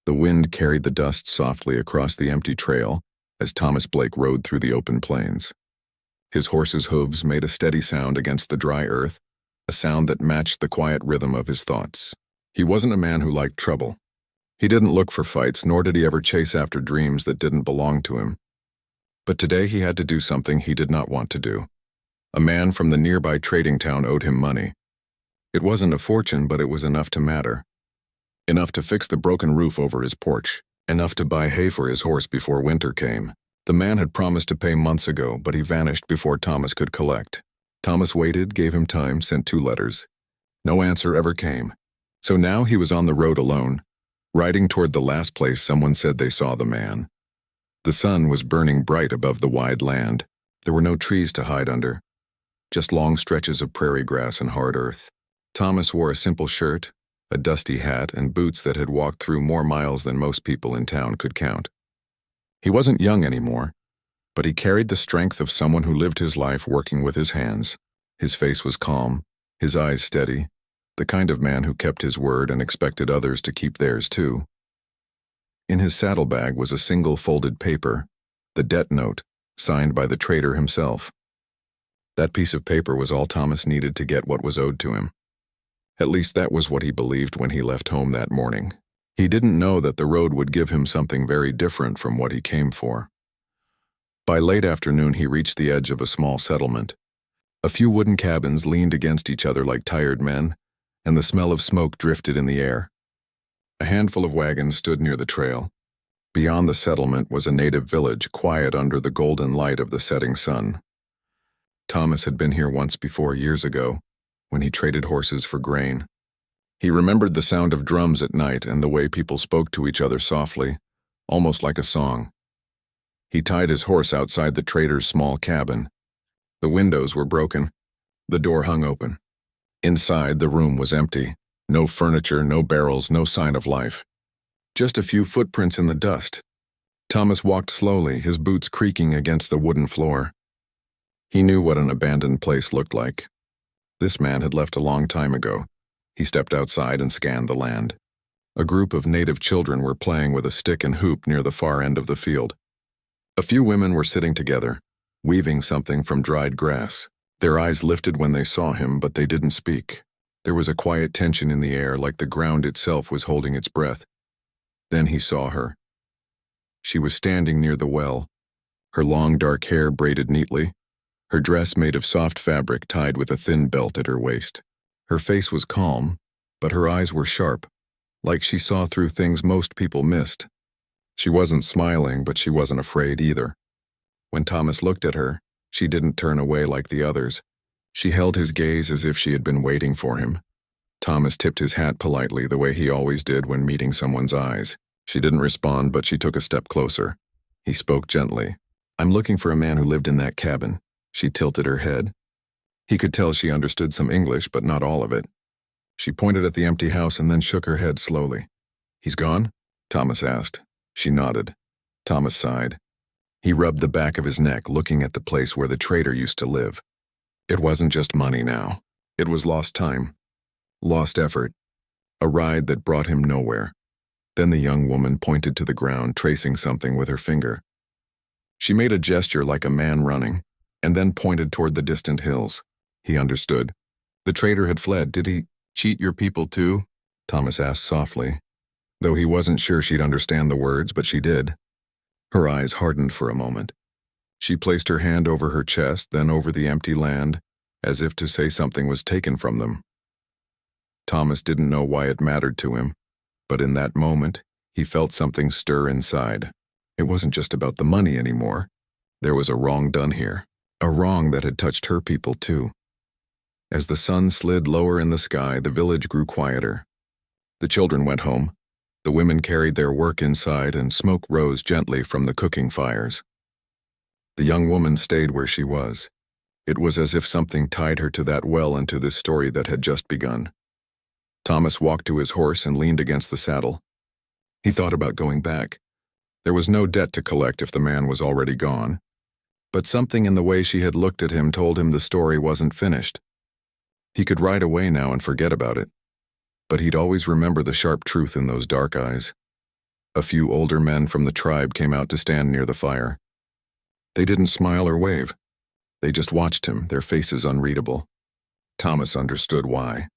The wind carried the dust softly across the empty trail as Thomas Blake rode through the open plains. His horse's hooves made a steady sound against the dry earth, a sound that matched the quiet rhythm of his thoughts. He wasn't a man who liked trouble. He didn't look for fights, nor did he ever chase after dreams that didn't belong to him. But today he had to do something he did not want to do. A man from the nearby trading town owed him money. It wasn't a fortune, but it was enough to matter. Enough to fix the broken roof over his porch, enough to buy hay for his horse before winter came. The man had promised to pay months ago, but he vanished before Thomas could collect. Thomas waited, gave him time, sent 2 letters. No answer ever came. So now he was on the road alone, riding toward the last place someone said they saw the man. The sun was burning bright above the wide land. There were no trees to hide under, just long stretches of prairie grass and hard earth. Thomas wore a simple shirt, a dusty hat, and boots that had walked through more miles than most people in town could count. He wasn't young anymore, but he carried the strength of someone who lived his life working with his hands. His face was calm, his eyes steady, the kind of man who kept his word and expected others to keep theirs too. In his saddlebag was a single folded paper, the debt note, signed by the trader himself. That piece of paper was all Thomas needed to get what was owed to him. At least that was what he believed when he left home that morning. He didn't know that the road would give him something very different from what he came for. By late afternoon he reached the edge of a small settlement. A few wooden cabins leaned against each other like tired men, and the smell of smoke drifted in the air. A handful of wagons stood near the trail. Beyond the settlement was a native village, quiet under the golden light of the setting sun. Thomas had been here once before, years ago, when he traded horses for grain. He remembered the sound of drums at night and the way people spoke to each other softly, almost like a song. He tied his horse outside the trader's small cabin. The windows were broken. The door hung open. Inside, the room was empty. No furniture, no barrels, no sign of life. Just a few footprints in the dust. Thomas walked slowly, his boots creaking against the wooden floor. He knew what an abandoned place looked like. This man had left a long time ago. He stepped outside and scanned the land. A group of native children were playing with a stick and hoop near the far end of the field. A few women were sitting together, weaving something from dried grass. Their eyes lifted when they saw him, but they didn't speak. There was a quiet tension in the air, like the ground itself was holding its breath. Then he saw her. She was standing near the well, her long dark hair braided neatly, her dress made of soft fabric tied with a thin belt at her waist. Her face was calm, but her eyes were sharp, like she saw through things most people missed. She wasn't smiling, but she wasn't afraid either. When Thomas looked at her, she didn't turn away like the others. She held his gaze as if she had been waiting for him. Thomas tipped his hat politely, the way he always did when meeting someone's eyes. She didn't respond, but she took a step closer. He spoke gently. "I'm looking for a man who lived in that cabin." She tilted her head. He could tell she understood some English, but not all of it. She pointed at the empty house and then shook her head slowly. "He's gone?" Thomas asked. She nodded. Thomas sighed. He rubbed the back of his neck, looking at the place where the trader used to live. It wasn't just money now. It was lost time, lost effort, a ride that brought him nowhere. Then the young woman pointed to the ground, tracing something with her finger. She made a gesture like a man running, and then pointed toward the distant hills. He understood. The trader had fled. "Did he cheat your people too?" Thomas asked softly, though he wasn't sure she'd understand the words, but she did. Her eyes hardened for a moment. She placed her hand over her chest, then over the empty land, as if to say something was taken from them. Thomas didn't know why it mattered to him, but in that moment, he felt something stir inside. It wasn't just about the money anymore. There was a wrong done here, a wrong that had touched her people too. As the sun slid lower in the sky, the village grew quieter. The children went home. The women carried their work inside, and smoke rose gently from the cooking fires. The young woman stayed where she was. It was as if something tied her to that well and to this story that had just begun. Thomas walked to his horse and leaned against the saddle. He thought about going back. There was no debt to collect if the man was already gone. But something in the way she had looked at him told him the story wasn't finished. He could ride away now and forget about it. But he'd always remember the sharp truth in those dark eyes. A few older men from the tribe came out to stand near the fire. They didn't smile or wave. They just watched him, their faces unreadable. Thomas understood why.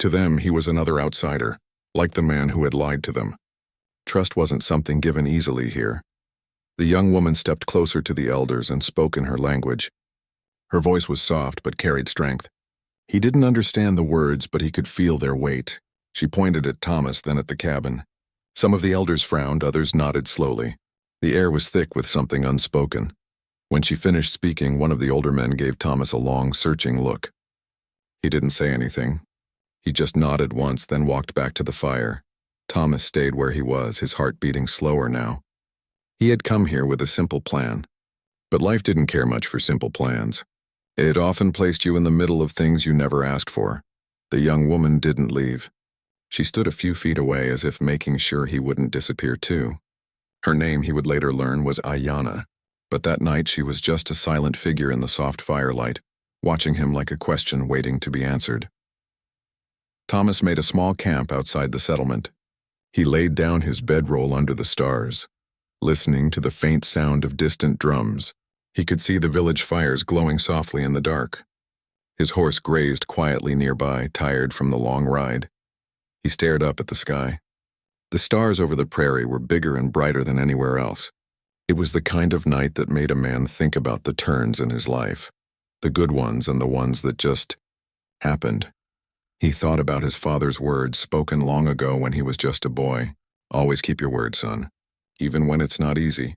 To them, he was another outsider, like the man who had lied to them. Trust wasn't something given easily here. The young woman stepped closer to the elders and spoke in her language. Her voice was soft but carried strength. He didn't understand the words, but he could feel their weight. She pointed at Thomas, then at the cabin. Some of the elders frowned, others nodded slowly. The air was thick with something unspoken. When she finished speaking, one of the older men gave Thomas a long, searching look. He didn't say anything. He just nodded once, then walked back to the fire. Thomas stayed where he was, his heart beating slower now. He had come here with a simple plan. But life didn't care much for simple plans. It often placed you in the middle of things you never asked for. The young woman didn't leave. She stood a few feet away as if making sure he wouldn't disappear too. Her name, he would later learn, was Ayanna, but that night she was just a silent figure in the soft firelight, watching him like a question waiting to be answered. Thomas made a small camp outside the settlement. He laid down his bedroll under the stars, listening to the faint sound of distant drums. He could see the village fires glowing softly in the dark. His horse grazed quietly nearby, tired from the long ride. He stared up at the sky. The stars over the prairie were bigger and brighter than anywhere else. It was the kind of night that made a man think about the turns in his life, the good ones and the ones that just happened. He thought about his father's words spoken long ago when he was just a boy. Always keep your word, son, even when it's not easy.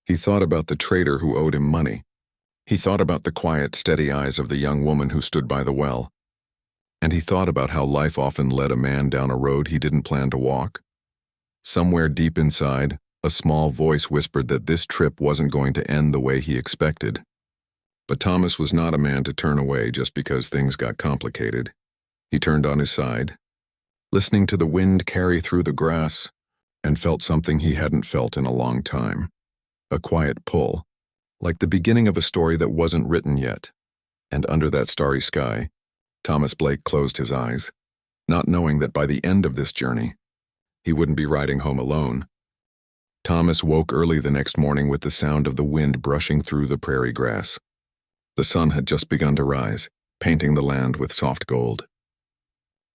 He thought about the trader who owed him money. He thought about the quiet, steady eyes of the young woman who stood by the well. And he thought about how life often led a man down a road he didn't plan to walk. Somewhere deep inside, a small voice whispered that this trip wasn't going to end the way he expected. But Thomas was not a man to turn away just because things got complicated. He turned on his side, listening to the wind carry through the grass, and felt something he hadn't felt in a long time. A quiet pull, like the beginning of a story that wasn't written yet. And under that starry sky, Thomas Blake closed his eyes, not knowing that by the end of this journey, he wouldn't be riding home alone. Thomas woke early the next morning with the sound of the wind brushing through the prairie grass. The sun had just begun to rise, painting the land with soft gold.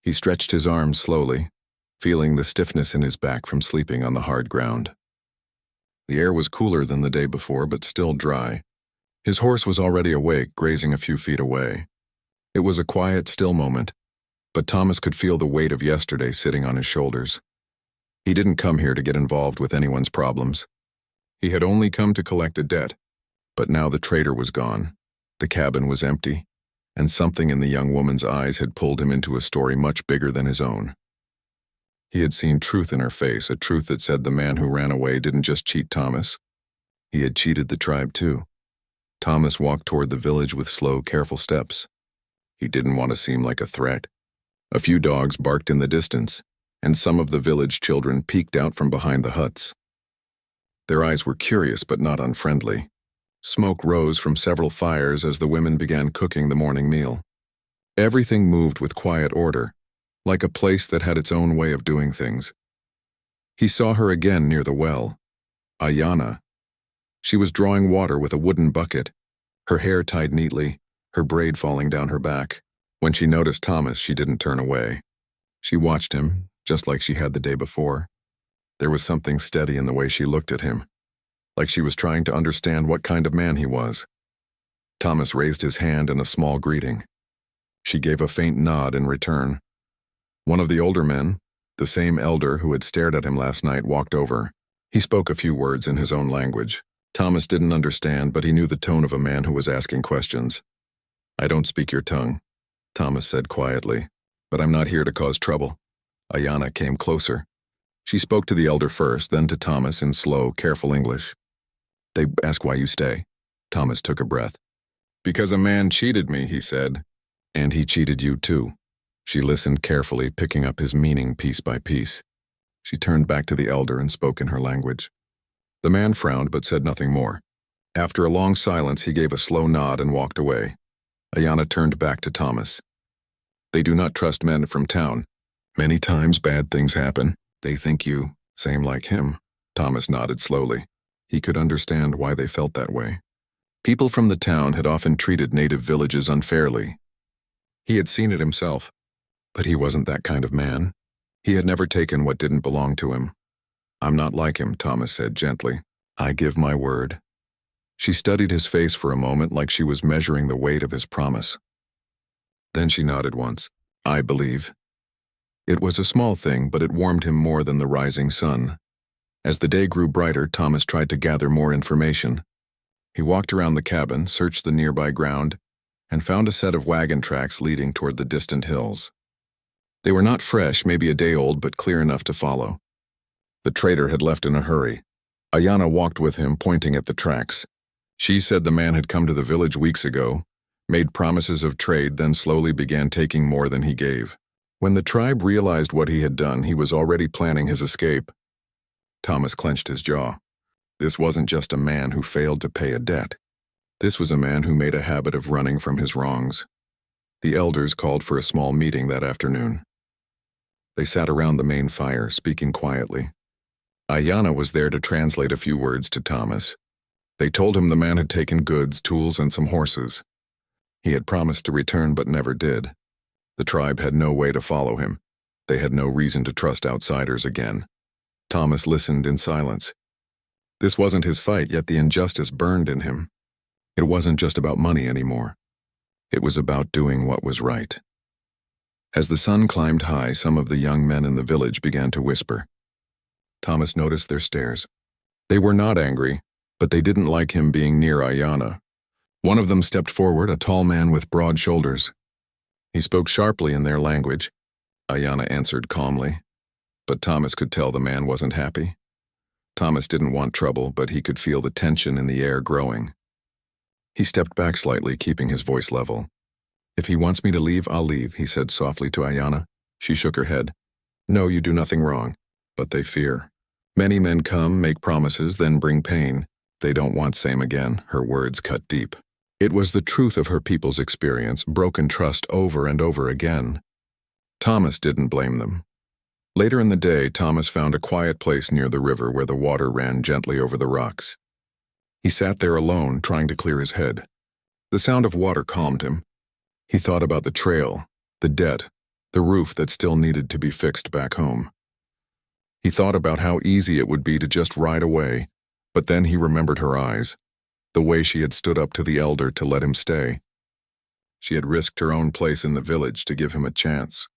He stretched his arms slowly, feeling the stiffness in his back from sleeping on the hard ground. The air was cooler than the day before, but still dry. His horse was already awake, grazing a few feet away. It was a quiet, still moment, but Thomas could feel the weight of yesterday sitting on his shoulders. He didn't come here to get involved with anyone's problems. He had only come to collect a debt, but now the trader was gone. The cabin was empty, and something in the young woman's eyes had pulled him into a story much bigger than his own. He had seen truth in her face, a truth that said the man who ran away didn't just cheat Thomas. He had cheated the tribe too. Thomas walked toward the village with slow, careful steps. He didn't want to seem like a threat. A few dogs barked in the distance, and some of the village children peeked out from behind the huts. Their eyes were curious but not unfriendly. Smoke rose from several fires as the women began cooking the morning meal. Everything moved with quiet order, like a place that had its own way of doing things. He saw her again near the well. Ayanna. She was drawing water with a wooden bucket, her hair tied neatly, her braid falling down her back. When she noticed Thomas, she didn't turn away. She watched him, just like she had the day before. There was something steady in the way she looked at him, like she was trying to understand what kind of man he was. Thomas raised his hand in a small greeting. She gave a faint nod in return. One of the older men, the same elder who had stared at him last night, walked over. He spoke a few words in his own language. Thomas didn't understand, but he knew the tone of a man who was asking questions. "I don't speak your tongue," Thomas said quietly, "but I'm not here to cause trouble." Ayanna came closer. She spoke to the elder first, then to Thomas in slow, careful English. "They ask why you stay." Thomas took a breath. "Because a man cheated me," he said. "And he cheated you too." She listened carefully, picking up his meaning piece by piece. She turned back to the elder and spoke in her language. The man frowned but said nothing more. After a long silence, he gave a slow nod and walked away. Ayanna turned back to Thomas. "They do not trust men from town. Many times bad things happen. They think you, same like him." Thomas nodded slowly. He could understand why they felt that way. People from the town had often treated native villages unfairly. He had seen it himself, but he wasn't that kind of man. He had never taken what didn't belong to him. "I'm not like him," Thomas said gently. "I give my word." She studied his face for a moment like she was measuring the weight of his promise. Then she nodded once. "I believe." It was a small thing, but it warmed him more than the rising sun. As the day grew brighter, Thomas tried to gather more information. He walked around the cabin, searched the nearby ground, and found a set of wagon tracks leading toward the distant hills. They were not fresh, maybe a day old, but clear enough to follow. The trader had left in a hurry. Ayana walked with him, pointing at the tracks. She said the man had come to the village weeks ago, made promises of trade, then slowly began taking more than he gave. When the tribe realized what he had done, he was already planning his escape. Thomas clenched his jaw. This wasn't just a man who failed to pay a debt. This was a man who made a habit of running from his wrongs. The elders called for a small meeting that afternoon. They sat around the main fire, speaking quietly. Ayana was there to translate a few words to Thomas. They told him the man had taken goods, tools, and some horses. He had promised to return but never did. The tribe had no way to follow him. They had no reason to trust outsiders again. Thomas listened in silence. This wasn't his fight, yet the injustice burned in him. It wasn't just about money anymore. It was about doing what was right. As the sun climbed high, some of the young men in the village began to whisper. Thomas noticed their stares. They were not angry, but they didn't like him being near Ayana. One of them stepped forward, a tall man with broad shoulders. He spoke sharply in their language. Ayana answered calmly, but Thomas could tell the man wasn't happy. Thomas didn't want trouble, but he could feel the tension in the air growing. He stepped back slightly, keeping his voice level. "If he wants me to leave, I'll leave," he said softly to Ayana. She shook her head. "No, you do nothing wrong, but they fear. Many men come, make promises, then bring pain. They don't want same again." Her words cut deep. It was the truth of her people's experience, broken trust over and over again. Thomas didn't blame them. Later in the day, Thomas found a quiet place near the river where the water ran gently over the rocks. He sat there alone, trying to clear his head. The sound of water calmed him. He thought about the trail, the debt, the roof that still needed to be fixed back home. He thought about how easy it would be to just ride away, but then he remembered her eyes, the way she had stood up to the elder to let him stay. She had risked her own place in the village to give him a chance.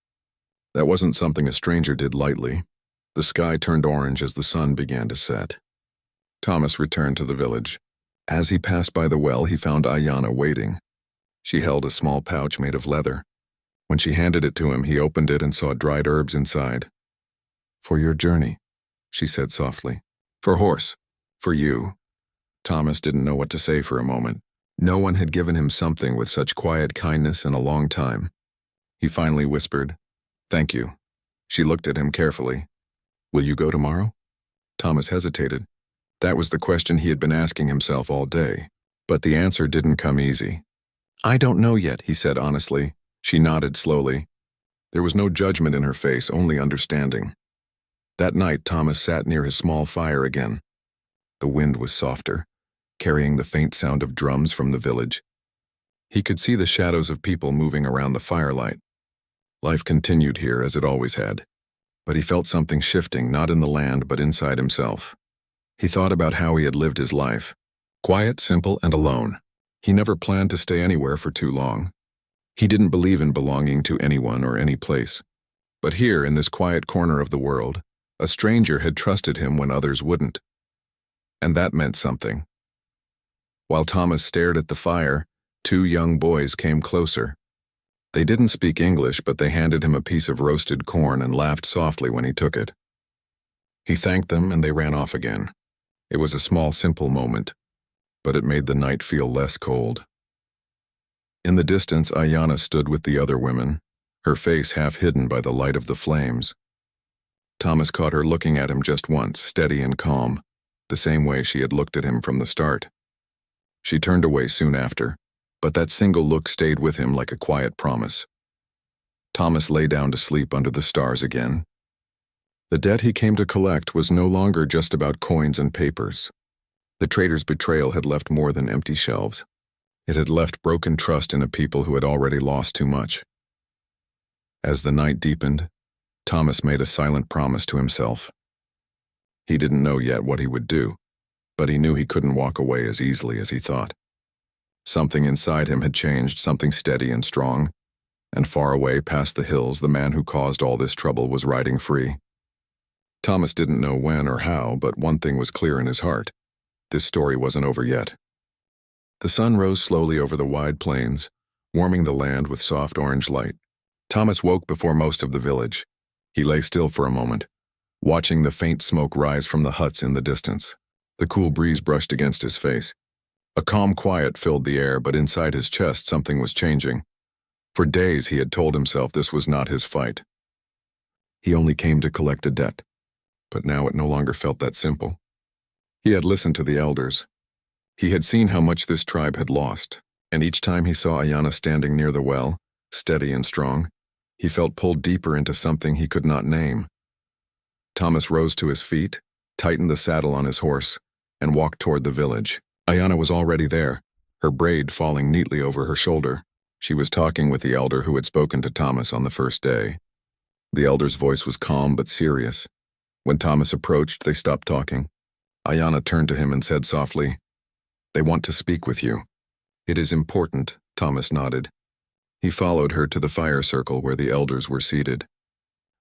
That wasn't something a stranger did lightly. The sky turned orange as the sun began to set. Thomas returned to the village. As he passed by the well, he found Ayana waiting. She held a small pouch made of leather. When she handed it to him, he opened it and saw dried herbs inside. "For your journey," she said softly. "For horse. For you." Thomas didn't know what to say for a moment. No one had given him something with such quiet kindness in a long time. He finally whispered, "Thank you." She looked at him carefully. "Will you go tomorrow?" Thomas hesitated. That was the question he had been asking himself all day. But the answer didn't come easy. "I don't know yet," he said honestly. She nodded slowly. There was no judgment in her face, only understanding. That night, Thomas sat near his small fire again. The wind was softer, carrying the faint sound of drums from the village. He could see the shadows of people moving around the firelight. Life continued here as it always had. But he felt something shifting, not in the land, but inside himself. He thought about how he had lived his life. Quiet, simple, and alone. He never planned to stay anywhere for too long. He didn't believe in belonging to anyone or any place. But here, in this quiet corner of the world, a stranger had trusted him when others wouldn't. And that meant something. While Thomas stared at the fire, two young boys came closer. They didn't speak English, but they handed him a piece of roasted corn and laughed softly when he took it. He thanked them and they ran off again. It was a small, simple moment, but it made the night feel less cold. In the distance, Ayana stood with the other women, her face half hidden by the light of the flames. Thomas caught her looking at him just once, steady and calm, the same way she had looked at him from the start. She turned away soon after, but that single look stayed with him like a quiet promise. Thomas lay down to sleep under the stars again. The debt he came to collect was no longer just about coins and papers. The trader's betrayal had left more than empty shelves. It had left broken trust in a people who had already lost too much. As the night deepened, Thomas made a silent promise to himself. He didn't know yet what he would do, but he knew he couldn't walk away as easily as he thought. Something inside him had changed, something steady and strong, and far away past the hills, the man who caused all this trouble was riding free. Thomas didn't know when or how, but one thing was clear in his heart. This story wasn't over yet. The sun rose slowly over the wide plains, warming the land with soft orange light. Thomas woke before most of the village. He lay still for a moment, watching the faint smoke rise from the huts in the distance. The cool breeze brushed against his face. A calm quiet filled the air, but inside his chest something was changing. For days he had told himself this was not his fight. He only came to collect a debt. But now it no longer felt that simple. He had listened to the elders. He had seen how much this tribe had lost, and each time he saw Ayana standing near the well, steady and strong, he felt pulled deeper into something he could not name. Thomas rose to his feet, tightened the saddle on his horse, and walked toward the village. Ayana was already there, her braid falling neatly over her shoulder. She was talking with the elder who had spoken to Thomas on the first day. The elder's voice was calm but serious. When Thomas approached, they stopped talking. Ayana turned to him and said softly, "They want to speak with you." "It is important," Thomas nodded. He followed her to the fire circle where the elders were seated.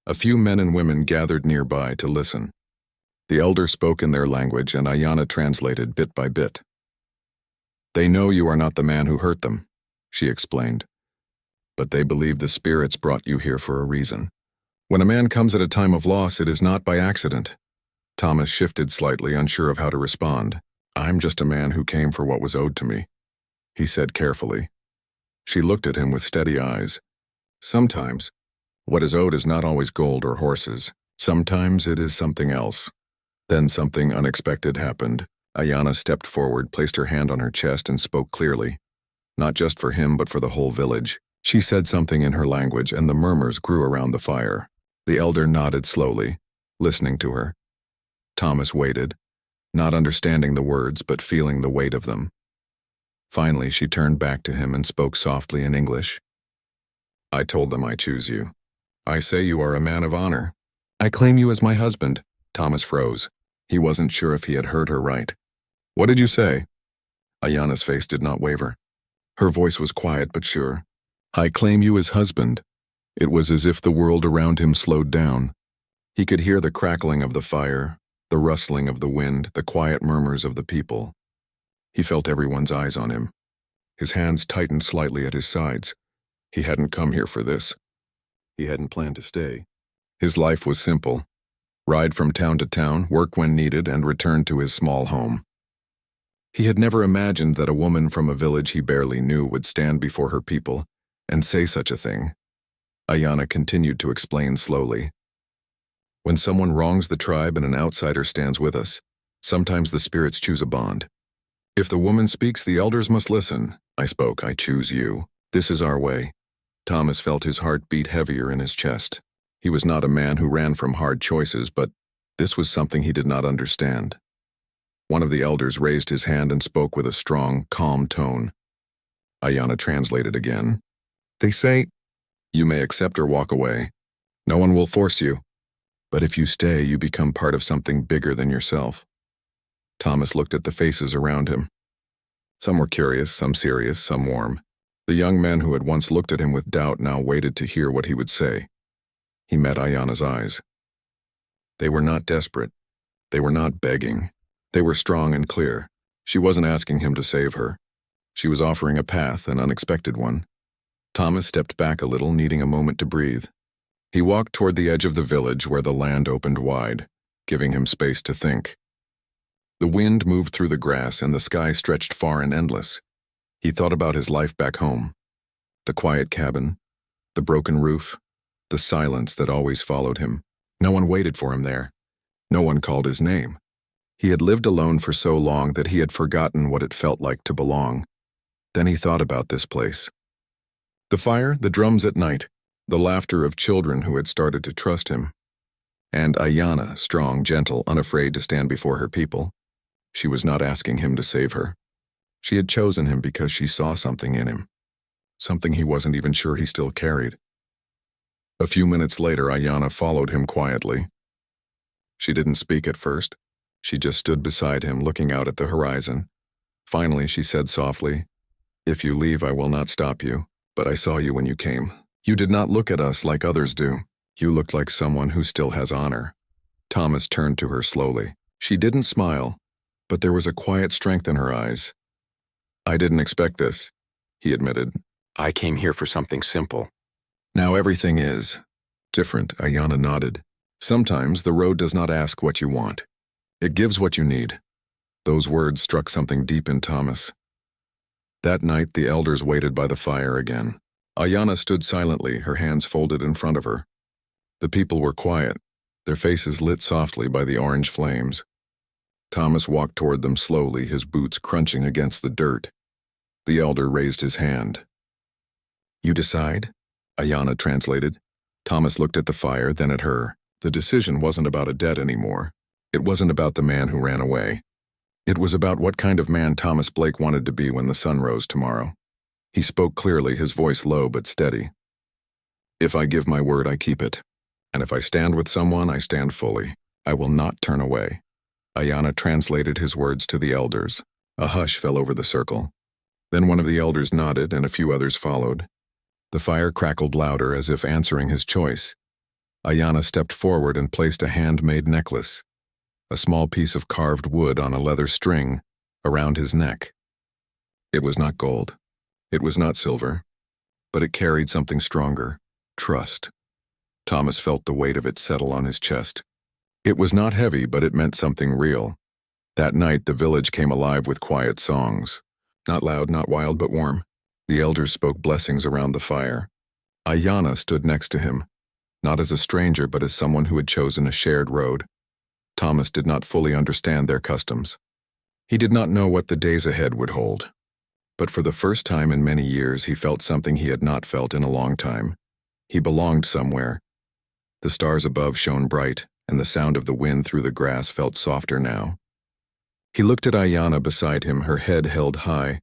A few men and women gathered nearby to listen. The elder spoke in their language and Ayana translated bit by bit. "They know you are not the man who hurt them," she explained. "But they believe the spirits brought you here for a reason. When a man comes at a time of loss, it is not by accident." Thomas shifted slightly, unsure of how to respond. "I'm just a man who came for what was owed to me," he said carefully. She looked at him with steady eyes. "Sometimes, what is owed is not always gold or horses. Sometimes it is something else." Then something unexpected happened. Ayana stepped forward, placed her hand on her chest, and spoke clearly. Not just for him, but for the whole village. She said something in her language, and the murmurs grew around the fire. The elder nodded slowly, listening to her. Thomas waited, not understanding the words, but feeling the weight of them. Finally, she turned back to him and spoke softly in English. "I told them I choose you. I say you are a man of honor. I claim you as my husband." Thomas froze. He wasn't sure if he had heard her right. "What did you say?" Ayana's face did not waver. Her voice was quiet but sure. "I claim you as husband." It was as if the world around him slowed down. He could hear the crackling of the fire, the rustling of the wind, the quiet murmurs of the people. He felt everyone's eyes on him. His hands tightened slightly at his sides. He hadn't come here for this. He hadn't planned to stay. His life was simple. Ride from town to town, work when needed, and return to his small home. He had never imagined that a woman from a village he barely knew would stand before her people and say such a thing. Ayana continued to explain slowly. "When someone wrongs the tribe and an outsider stands with us, sometimes the spirits choose a bond. If the woman speaks, the elders must listen. I spoke, I choose you. This is our way." Thomas felt his heart beat heavier in his chest. He was not a man who ran from hard choices, but this was something he did not understand. One of the elders raised his hand and spoke with a strong, calm tone. Ayana translated again. "They say, you may accept or walk away. No one will force you. But if you stay, you become part of something bigger than yourself." Thomas looked at the faces around him. Some were curious, some serious, some warm. The young men who had once looked at him with doubt now waited to hear what he would say. He met Ayana's eyes. They were not desperate. They were not begging. They were strong and clear. She wasn't asking him to save her. She was offering a path, an unexpected one. Thomas stepped back a little, needing a moment to breathe. He walked toward the edge of the village where the land opened wide, giving him space to think. The wind moved through the grass and the sky stretched far and endless. He thought about his life back home. The quiet cabin, the broken roof, the silence that always followed him. No one waited for him there. No one called his name. He had lived alone for so long that he had forgotten what it felt like to belong. Then he thought about this place. The fire, the drums at night, the laughter of children who had started to trust him. And Ayanna, strong, gentle, unafraid to stand before her people. She was not asking him to save her. She had chosen him because she saw something in him. Something he wasn't even sure he still carried. A few minutes later, Ayanna followed him quietly. She didn't speak at first. She just stood beside him, looking out at the horizon. Finally, she said softly, "If you leave, I will not stop you, but I saw you when you came. You did not look at us like others do. You looked like someone who still has honor." Thomas turned to her slowly. She didn't smile, but there was a quiet strength in her eyes. "I didn't expect this," he admitted. "I came here for something simple." "Now everything is different," Ayanna nodded. "Sometimes the road does not ask what you want. It gives what you need." Those words struck something deep in Thomas. That night, the elders waited by the fire again. Ayanna stood silently, her hands folded in front of her. The people were quiet, their faces lit softly by the orange flames. Thomas walked toward them slowly, his boots crunching against the dirt. The elder raised his hand. "You decide?" Ayanna translated. Thomas looked at the fire, then at her. The decision wasn't about a debt anymore. It wasn't about the man who ran away. It was about what kind of man Thomas Blake wanted to be when the sun rose tomorrow. He spoke clearly, his voice low but steady. "If I give my word, I keep it. And if I stand with someone, I stand fully. I will not turn away." Ayanna translated his words to the elders. A hush fell over the circle. Then one of the elders nodded and a few others followed. The fire crackled louder as if answering his choice. Ayanna stepped forward and placed a handmade necklace, a small piece of carved wood on a leather string, around his neck. It was not gold. It was not silver. But it carried something stronger: trust. Thomas felt the weight of it settle on his chest. It was not heavy, but it meant something real. That night, the village came alive with quiet songs. Not loud, not wild, but warm. The elders spoke blessings around the fire. Ayanna stood next to him, not as a stranger, but as someone who had chosen a shared road. Thomas did not fully understand their customs. He did not know what the days ahead would hold. But for the first time in many years, he felt something he had not felt in a long time. He belonged somewhere. The stars above shone bright, and the sound of the wind through the grass felt softer now. He looked at Ayanna beside him, her head held high,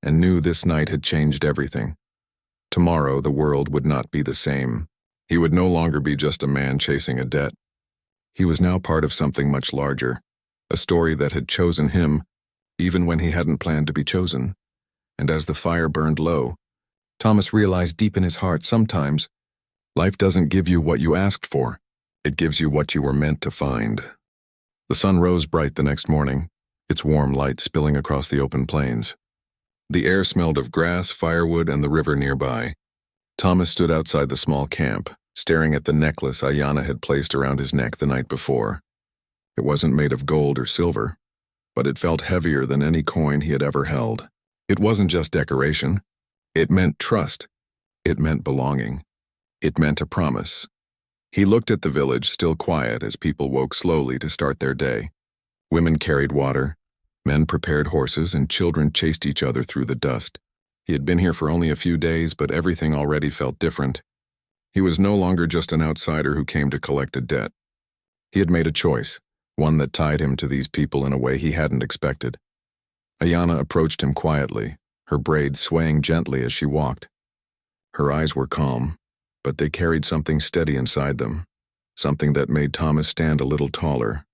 and knew this night had changed everything. Tomorrow, the world would not be the same. He would no longer be just a man chasing a debt. He was now part of something much larger, a story that had chosen him, even when he hadn't planned to be chosen. And as the fire burned low, Thomas realized deep in his heart, sometimes life doesn't give you what you asked for. It gives you what you were meant to find. The sun rose bright the next morning, its warm light spilling across the open plains. The air smelled of grass, firewood, and the river nearby. Thomas stood outside the small camp, staring at the necklace Ayanna had placed around his neck the night before. It wasn't made of gold or silver, but it felt heavier than any coin he had ever held. It wasn't just decoration. It meant trust. It meant belonging. It meant a promise. He looked at the village, still quiet, as people woke slowly to start their day. Women carried water, men prepared horses, and children chased each other through the dust. He had been here for only a few days, but everything already felt different. He was no longer just an outsider who came to collect a debt. He had made a choice, one that tied him to these people in a way he hadn't expected. Ayanna approached him quietly, her braids swaying gently as she walked. Her eyes were calm, but they carried something steady inside them, something that made Thomas stand a little taller.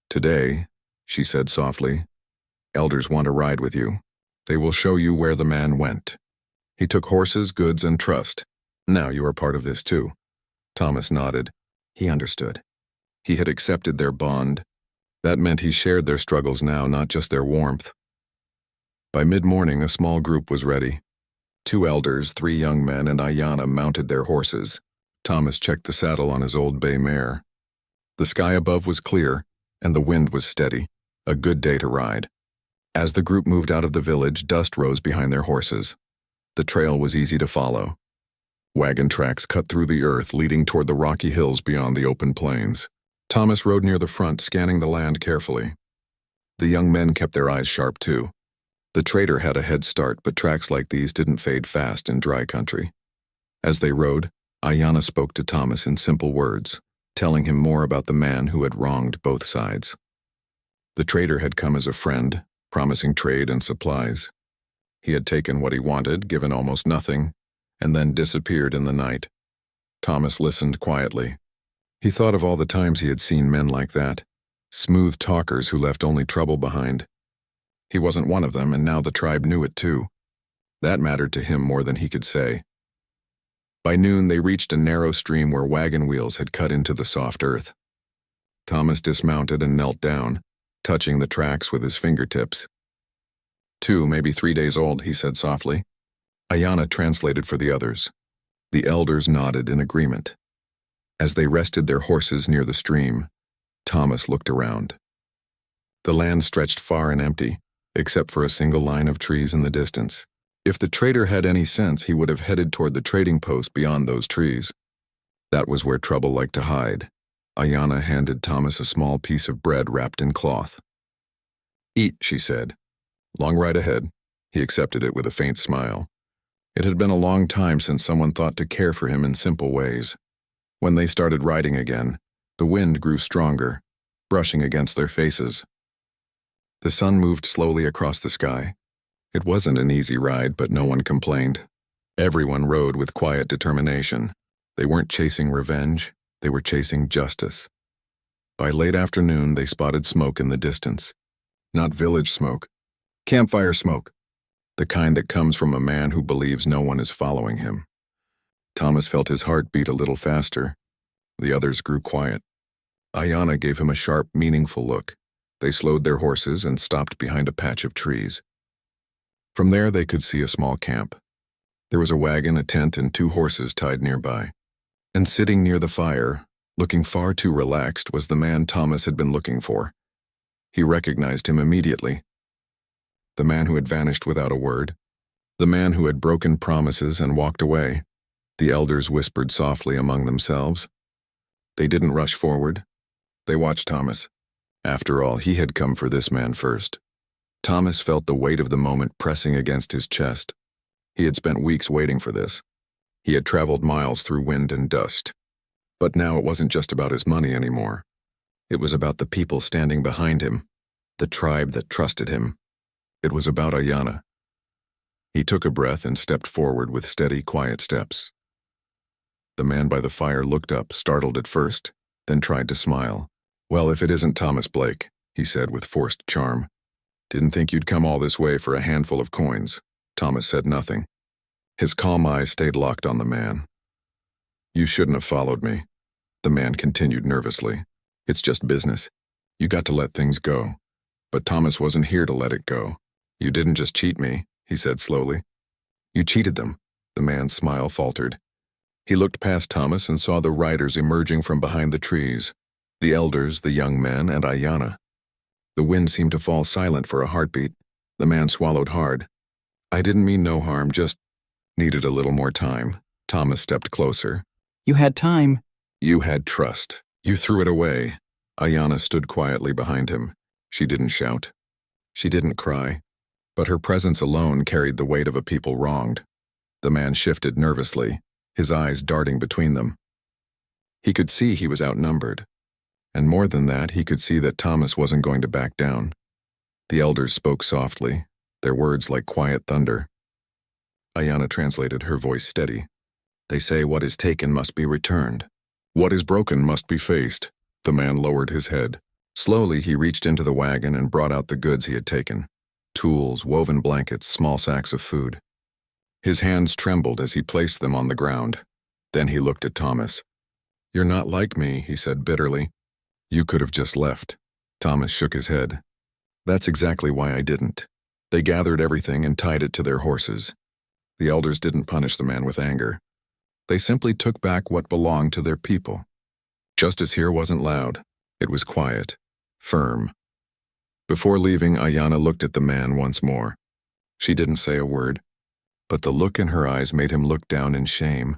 "Today," she said softly, "elders want to ride with you. They will show you where the man went. He took horses, goods, and trust. Now you are part of this too." Thomas nodded. He understood. He had accepted their bond. That meant he shared their struggles now, not just their warmth. By mid-morning, a small group was ready. 2 elders, 3 young men, and Ayanna mounted their horses. Thomas checked the saddle on his old bay mare. The sky above was clear, and the wind was steady. A good day to ride. As the group moved out of the village, dust rose behind their horses. The trail was easy to follow. Wagon tracks cut through the earth, leading toward the rocky hills beyond the open plains. Thomas rode near the front, scanning the land carefully. The young men kept their eyes sharp too. The trader had a head start, but tracks like these didn't fade fast in dry country. As they rode, Ayanna spoke to Thomas in simple words. telling him more about the man who had wronged both sides. The trader had come as a friend, promising trade and supplies. He had taken what he wanted, given almost nothing, and then disappeared in the night. Thomas listened quietly. He thought of all the times he had seen men like that, smooth talkers who left only trouble behind. He wasn't one of them, and now the tribe knew it too. That mattered to him more than he could say. By noon, they reached a narrow stream where wagon wheels had cut into the soft earth. Thomas dismounted and knelt down, touching the tracks with his fingertips. 2, maybe 3 days old, he said softly. Ayanna translated for the others. The elders nodded in agreement. As they rested their horses near the stream, Thomas looked around. The land stretched far and empty, except for a single line of trees in the distance. If the trader had any sense, he would have headed toward the trading post beyond those trees. That was where trouble liked to hide. Ayanna handed Thomas a small piece of bread wrapped in cloth. "Eat," she said. "Long ride ahead." He accepted it with a faint smile. It had been a long time since someone thought to care for him in simple ways. When they started riding again, the wind grew stronger, brushing against their faces. The sun moved slowly across the sky. It wasn't an easy ride, but no one complained. Everyone rode with quiet determination. They weren't chasing revenge, they were chasing justice. By late afternoon, they spotted smoke in the distance. Not village smoke, campfire smoke. The kind that comes from a man who believes no one is following him. Thomas felt his heart beat a little faster. The others grew quiet. Ayanna gave him a sharp, meaningful look. They slowed their horses and stopped behind a patch of trees. From there they could see a small camp. There was a wagon, a tent, and 2 horses tied nearby. And sitting near the fire, looking far too relaxed, was the man Thomas had been looking for. He recognized him immediately. The man who had vanished without a word. The man who had broken promises and walked away. The elders whispered softly among themselves. They didn't rush forward. They watched Thomas. After all, he had come for this man first. Thomas felt the weight of the moment pressing against his chest. He had spent weeks waiting for this. He had traveled miles through wind and dust. But now it wasn't just about his money anymore. It was about the people standing behind him, the tribe that trusted him. It was about Ayanna. He took a breath and stepped forward with steady, quiet steps. The man by the fire looked up, startled at first, then tried to smile. "Well, if it isn't Thomas Blake," he said with forced charm. "Didn't think you'd come all this way for a handful of coins." Thomas said nothing. His calm eyes stayed locked on the man. "You shouldn't have followed me," the man continued nervously. "It's just business. You got to let things go. But Thomas wasn't here to let it go. You didn't just cheat me," he said slowly. "You cheated them," the man's smile faltered. He looked past Thomas and saw the riders emerging from behind the trees. The elders, the young men, and Ayanna. The wind seemed to fall silent for a heartbeat. The man swallowed hard. "I didn't mean no harm, just needed a little more time." Thomas stepped closer. "You had time." "You had trust. You threw it away." Ayanna stood quietly behind him. She didn't shout. She didn't cry. But her presence alone carried the weight of a people wronged. The man shifted nervously, his eyes darting between them. He could see he was outnumbered. And more than that, he could see that Thomas wasn't going to back down. The elders spoke softly, their words like quiet thunder. Ayanna translated, her voice steady. "They say what is taken must be returned. What is broken must be faced." The man lowered his head. Slowly he reached into the wagon and brought out the goods he had taken. Tools, woven blankets, small sacks of food. His hands trembled as he placed them on the ground. Then he looked at Thomas. "You're not like me," he said bitterly. "You could have just left." Thomas shook his head. "That's exactly why I didn't." They gathered everything and tied it to their horses. The elders didn't punish the man with anger. They simply took back what belonged to their people. Justice here wasn't loud. It was quiet, firm. Before leaving, Ayanna looked at the man once more. She didn't say a word, but the look in her eyes made him look down in shame.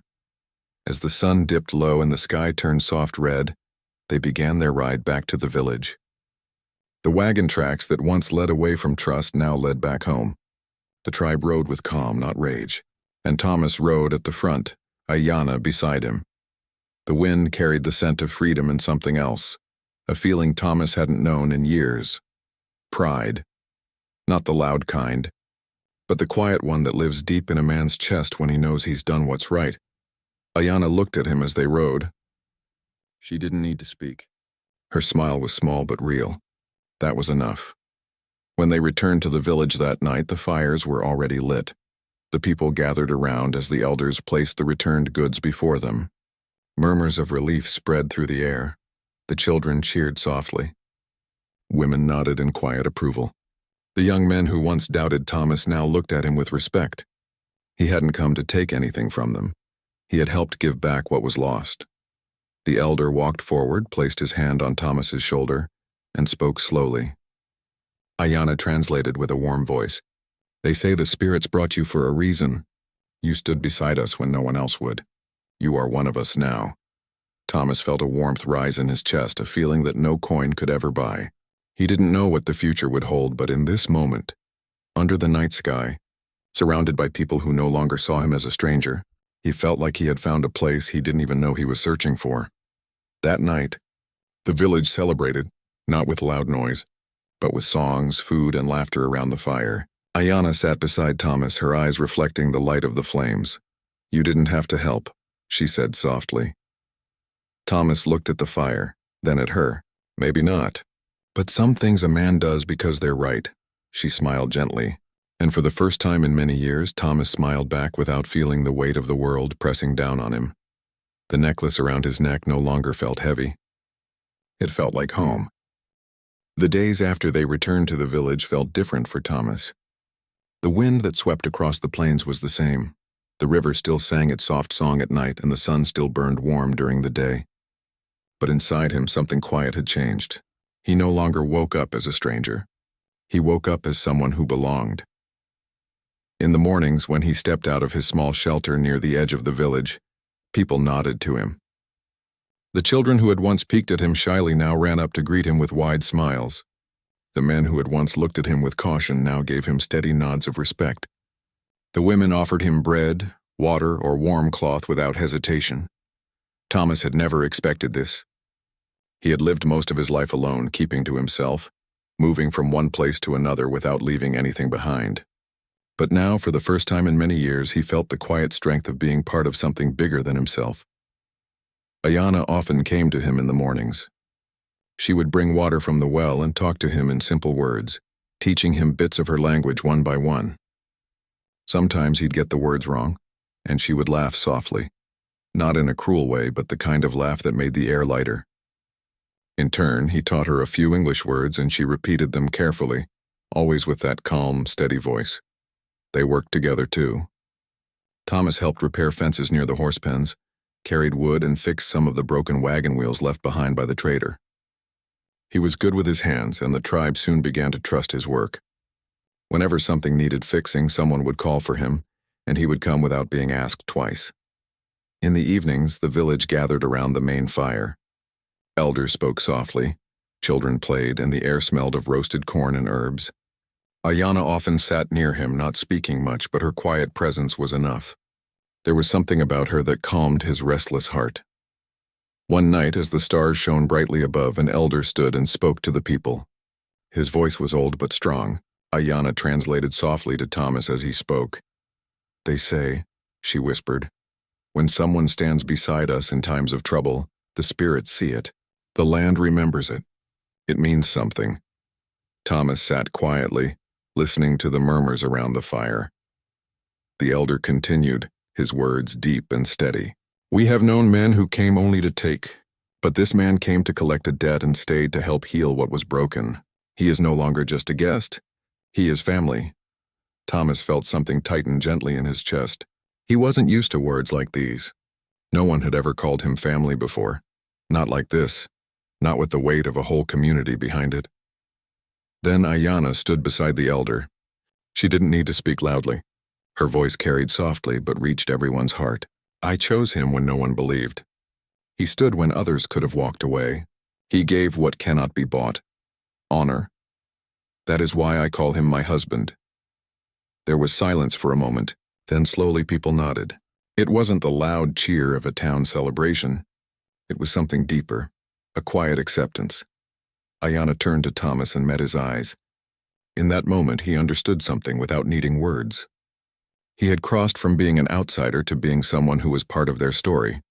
As the sun dipped low and the sky turned soft red, they began their ride back to the village. The wagon tracks that once led away from trust now led back home. The tribe rode with calm, not rage, and Thomas rode at the front, Ayanna beside him. The wind carried the scent of freedom and something else, a feeling Thomas hadn't known in years. Pride. Not the loud kind, but the quiet one that lives deep in a man's chest when he knows he's done what's right. Ayanna looked at him as they rode. She didn't need to speak. Her smile was small but real. That was enough. When they returned to the village that night, the fires were already lit. The people gathered around as the elders placed the returned goods before them. Murmurs of relief spread through the air. The children cheered softly. Women nodded in quiet approval. The young men who once doubted Thomas now looked at him with respect. He hadn't come to take anything from them. He had helped give back what was lost. The elder walked forward, placed his hand on Thomas's shoulder, and spoke slowly. Ayanna translated with a warm voice. They say the spirits brought you for a reason. You stood beside us when no one else would. You are one of us now. Thomas felt a warmth rise in his chest, a feeling that no coin could ever buy. He didn't know what the future would hold, but in this moment, under the night sky, surrounded by people who no longer saw him as a stranger, he felt like he had found a place he didn't even know he was searching for. That night, the village celebrated, not with loud noise, but with songs, food, and laughter around the fire. Ayanna sat beside Thomas, her eyes reflecting the light of the flames. You didn't have to help, she said softly. Thomas looked at the fire, then at her. Maybe not. But some things a man does because they're right. She smiled gently, and for the first time in many years, Thomas smiled back without feeling the weight of the world pressing down on him. The necklace around his neck no longer felt heavy. It felt like home. The days after they returned to the village felt different for Thomas. The wind that swept across the plains was the same. The river still sang its soft song at night, and the sun still burned warm during the day. But inside him, something quiet had changed. He no longer woke up as a stranger. He woke up as someone who belonged. In the mornings, when he stepped out of his small shelter near the edge of the village, people nodded to him. The children who had once peeked at him shyly now ran up to greet him with wide smiles. The men who had once looked at him with caution now gave him steady nods of respect. The women offered him bread, water, or warm cloth without hesitation. Thomas had never expected this. He had lived most of his life alone, keeping to himself, moving from one place to another without leaving anything behind. But now, for the first time in many years, he felt the quiet strength of being part of something bigger than himself. Ayanna often came to him in the mornings. She would bring water from the well and talk to him in simple words, teaching him bits of her language one by one. Sometimes he'd get the words wrong, and she would laugh softly, not in a cruel way, but the kind of laugh that made the air lighter. In turn, he taught her a few English words, and she repeated them carefully, always with that calm, steady voice. They worked together, too. Thomas helped repair fences near the horse pens, carried wood, and fixed some of the broken wagon wheels left behind by the trader. He was good with his hands, and the tribe soon began to trust his work. Whenever something needed fixing, someone would call for him, and he would come without being asked twice. In the evenings, the village gathered around the main fire. Elders spoke softly, children played, and the air smelled of roasted corn and herbs. Ayanna often sat near him, not speaking much, but her quiet presence was enough. There was something about her that calmed his restless heart. One night, as the stars shone brightly above, an elder stood and spoke to the people. His voice was old but strong. Ayanna translated softly to Thomas as he spoke. They say, she whispered, when someone stands beside us in times of trouble, the spirits see it. The land remembers it. It means something. Thomas sat quietly, listening to the murmurs around the fire. The elder continued, his words deep and steady. We have known men who came only to take, but this man came to collect a debt and stayed to help heal what was broken. He is no longer just a guest. He is family. Thomas felt something tighten gently in his chest. He wasn't used to words like these. No one had ever called him family before. Not like this. Not with the weight of a whole community behind it. Then Ayanna stood beside the elder. She didn't need to speak loudly. Her voice carried softly but reached everyone's heart. I chose him when no one believed. He stood when others could have walked away. He gave what cannot be bought. Honor. That is why I call him my husband. There was silence for a moment, then slowly people nodded. It wasn't the loud cheer of a town celebration. It was something deeper, a quiet acceptance. Ayanna turned to Thomas and met his eyes. In that moment, he understood something without needing words. He had crossed from being an outsider to being someone who was part of their story.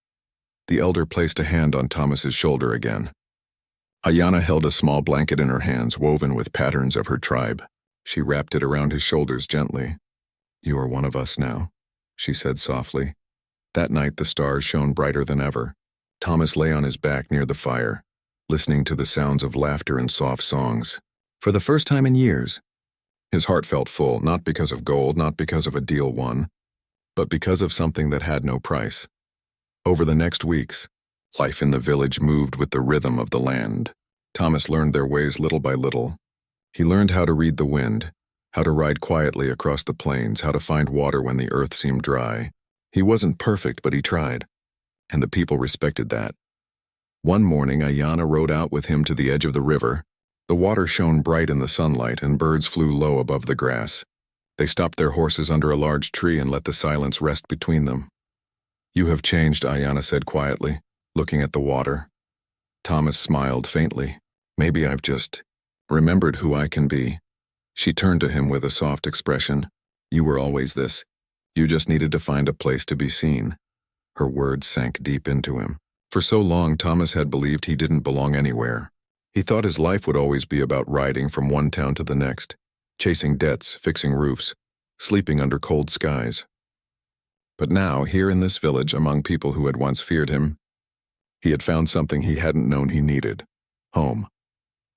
The elder placed a hand on Thomas's shoulder again. Ayanna held a small blanket in her hands, woven with patterns of her tribe. She wrapped it around his shoulders gently. "You are one of us now," she said softly. That night the stars shone brighter than ever. Thomas lay on his back near the fire, listening to the sounds of laughter and soft songs. For the first time in years, his heart felt full, not because of gold, not because of a deal won, but because of something that had no price. Over the next weeks, life in the village moved with the rhythm of the land. Thomas learned their ways little by little. He learned how to read the wind, how to ride quietly across the plains, how to find water when the earth seemed dry. He wasn't perfect, but he tried, and the people respected that. One morning, Ayanna rode out with him to the edge of the river. The water shone bright in the sunlight, and birds flew low above the grass. They stopped their horses under a large tree and let the silence rest between them. "You have changed," Ayanna said quietly, looking at the water. Thomas smiled faintly. "Maybe I've just remembered who I can be." She turned to him with a soft expression. "You were always this. You just needed to find a place to be seen." Her words sank deep into him. For so long, Thomas had believed he didn't belong anywhere. He thought his life would always be about riding from one town to the next, chasing debts, fixing roofs, sleeping under cold skies. But now, here in this village, among people who had once feared him, he had found something he hadn't known he needed: home.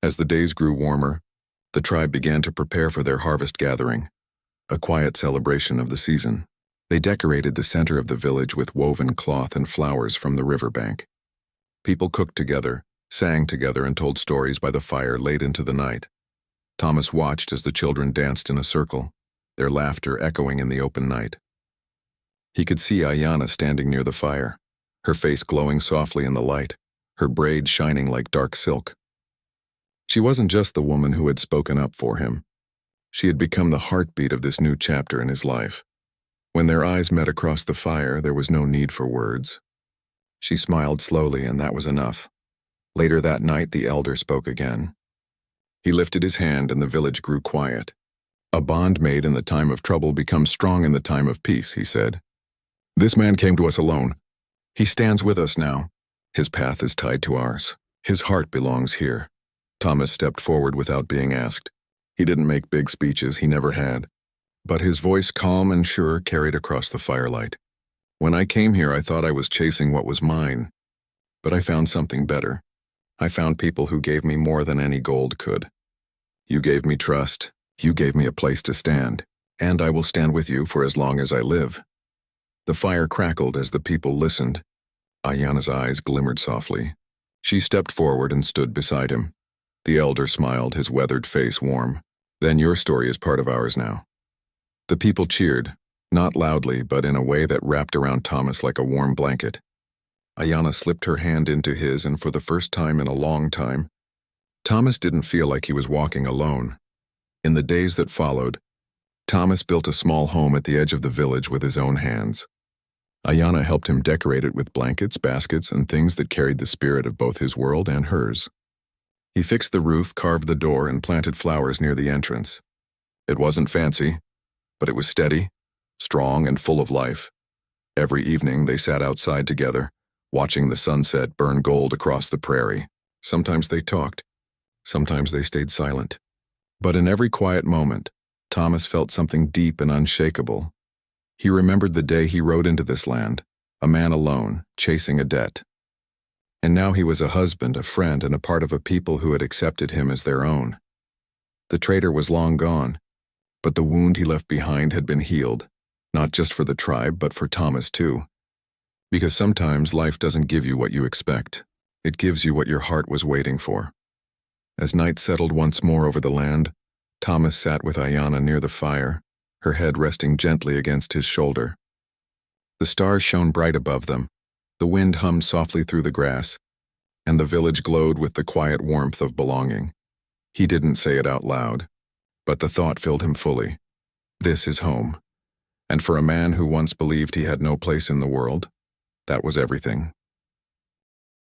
As the days grew warmer, the tribe began to prepare for their harvest gathering, a quiet celebration of the season. They decorated the center of the village with woven cloth and flowers from the riverbank. People cooked together, sang together, and told stories by the fire late into the night. Thomas watched as the children danced in a circle, their laughter echoing in the open night. He could see Ayanna standing near the fire, her face glowing softly in the light, her braids shining like dark silk. She wasn't just the woman who had spoken up for him. She had become the heartbeat of this new chapter in his life. When their eyes met across the fire, there was no need for words. She smiled slowly, and that was enough. Later that night, the elder spoke again. He lifted his hand, and the village grew quiet. "A bond made in the time of trouble becomes strong in the time of peace," he said. "This man came to us alone. He stands with us now. His path is tied to ours. His heart belongs here." Thomas stepped forward without being asked. He didn't make big speeches, he never had. But his voice, calm and sure, carried across the firelight. "When I came here, I thought I was chasing what was mine. But I found something better. I found people who gave me more than any gold could. You gave me trust. You gave me a place to stand. And I will stand with you for as long as I live." The fire crackled as the people listened. Ayanna's eyes glimmered softly. She stepped forward and stood beside him. The elder smiled, his weathered face warm. "Then your story is part of ours now." The people cheered, not loudly, but in a way that wrapped around Thomas like a warm blanket. Ayanna slipped her hand into his, and for the first time in a long time, Thomas didn't feel like he was walking alone. In the days that followed, Thomas built a small home at the edge of the village with his own hands. Ayanna helped him decorate it with blankets, baskets, and things that carried the spirit of both his world and hers. He fixed the roof, carved the door, and planted flowers near the entrance. It wasn't fancy, but it was steady, strong, and full of life. Every evening they sat outside together, watching the sunset burn gold across the prairie. Sometimes they talked, sometimes they stayed silent. But in every quiet moment, Thomas felt something deep and unshakable. He remembered the day he rode into this land, a man alone, chasing a debt. And now he was a husband, a friend, and a part of a people who had accepted him as their own. The traitor was long gone, but the wound he left behind had been healed, not just for the tribe, but for Thomas too. Because sometimes life doesn't give you what you expect. It gives you what your heart was waiting for. As night settled once more over the land, Thomas sat with Ayanna near the fire, her head resting gently against his shoulder. The stars shone bright above them, the wind hummed softly through the grass, and the village glowed with the quiet warmth of belonging. He didn't say it out loud, but the thought filled him fully. This is home. And for a man who once believed he had no place in the world, that was everything.